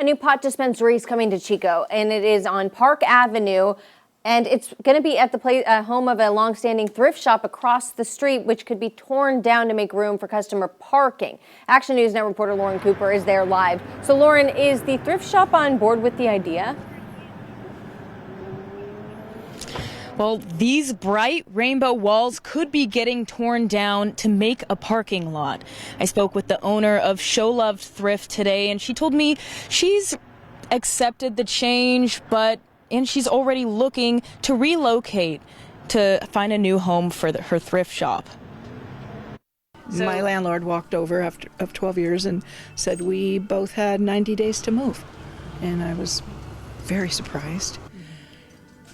A new pot dispensary is coming to Chico, and it is on Park Avenue. And it's going to be at the home of a longstanding thrift shop across the street, which could be torn down to make room for customer parking. Action News Net reporter Lauren Cooper is there live. So, Lauren, is the thrift shop on board with the idea? Well, these bright rainbow walls could be getting torn down to make a parking lot. I spoke with the owner of Love Thrift today, and she told me she's accepted the change, and she's already looking to relocate to find a new home for her thrift shop. My landlord walked over after 12 years and said we both had 90 days to move. And I was very surprised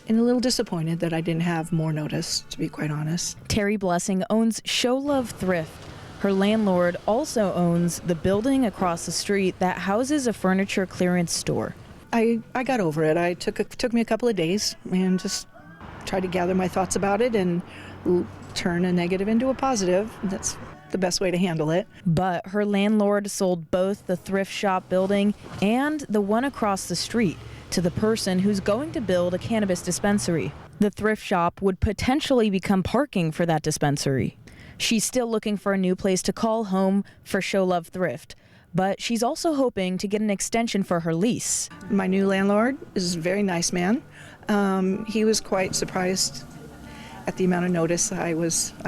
and a little disappointed that I didn't have more notice, to be quite honest. Terry Blessing owns Love Thrift. Her landlord also owns the building across the street that houses a furniture clearance store. I got over it. It took me a couple of days and just tried to gather my thoughts about it and turn a negative into a positive. That's the best way to handle it. But her landlord sold both the thrift shop building and the one across the street to the person who's going to build a cannabis dispensary. The thrift shop would potentially become parking for that dispensary. She's still looking for a new place to call home for Love Thrift, but she's also hoping to get an extension for her lease. My new landlord is a very nice man. He was quite surprised at the amount of notice I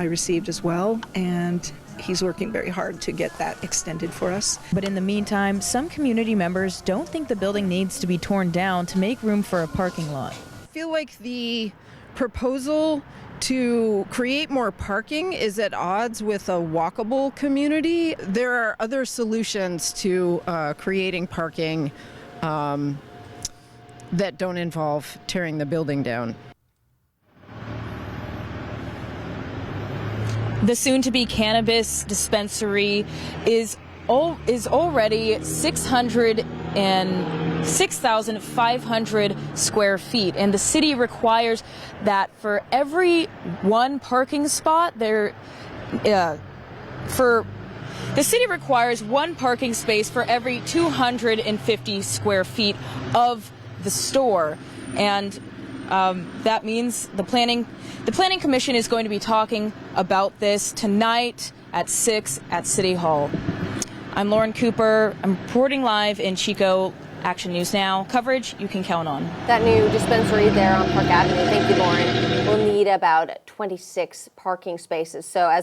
received as well, and he's working very hard to get that extended for us. But in the meantime, some community members don't think the building needs to be torn down to make room for a parking lot. I feel like the proposal to create more parking is at odds with a walkable community. There are other solutions to creating parking that don't involve tearing the building down. The soon-to-be cannabis dispensary is already 6,500 square feet, and the city requires that for every one parking spot the city requires one parking space for every 250 square feet of the store, and that means the planning commission is going to be talking about this tonight at 6 at City Hall. I'm Lauren Cooper. I'm reporting live in Chico. Action News Now. Coverage you can count on. That new dispensary there on Park Avenue. Thank you, Lauren. We'll need about 26 parking spaces. So as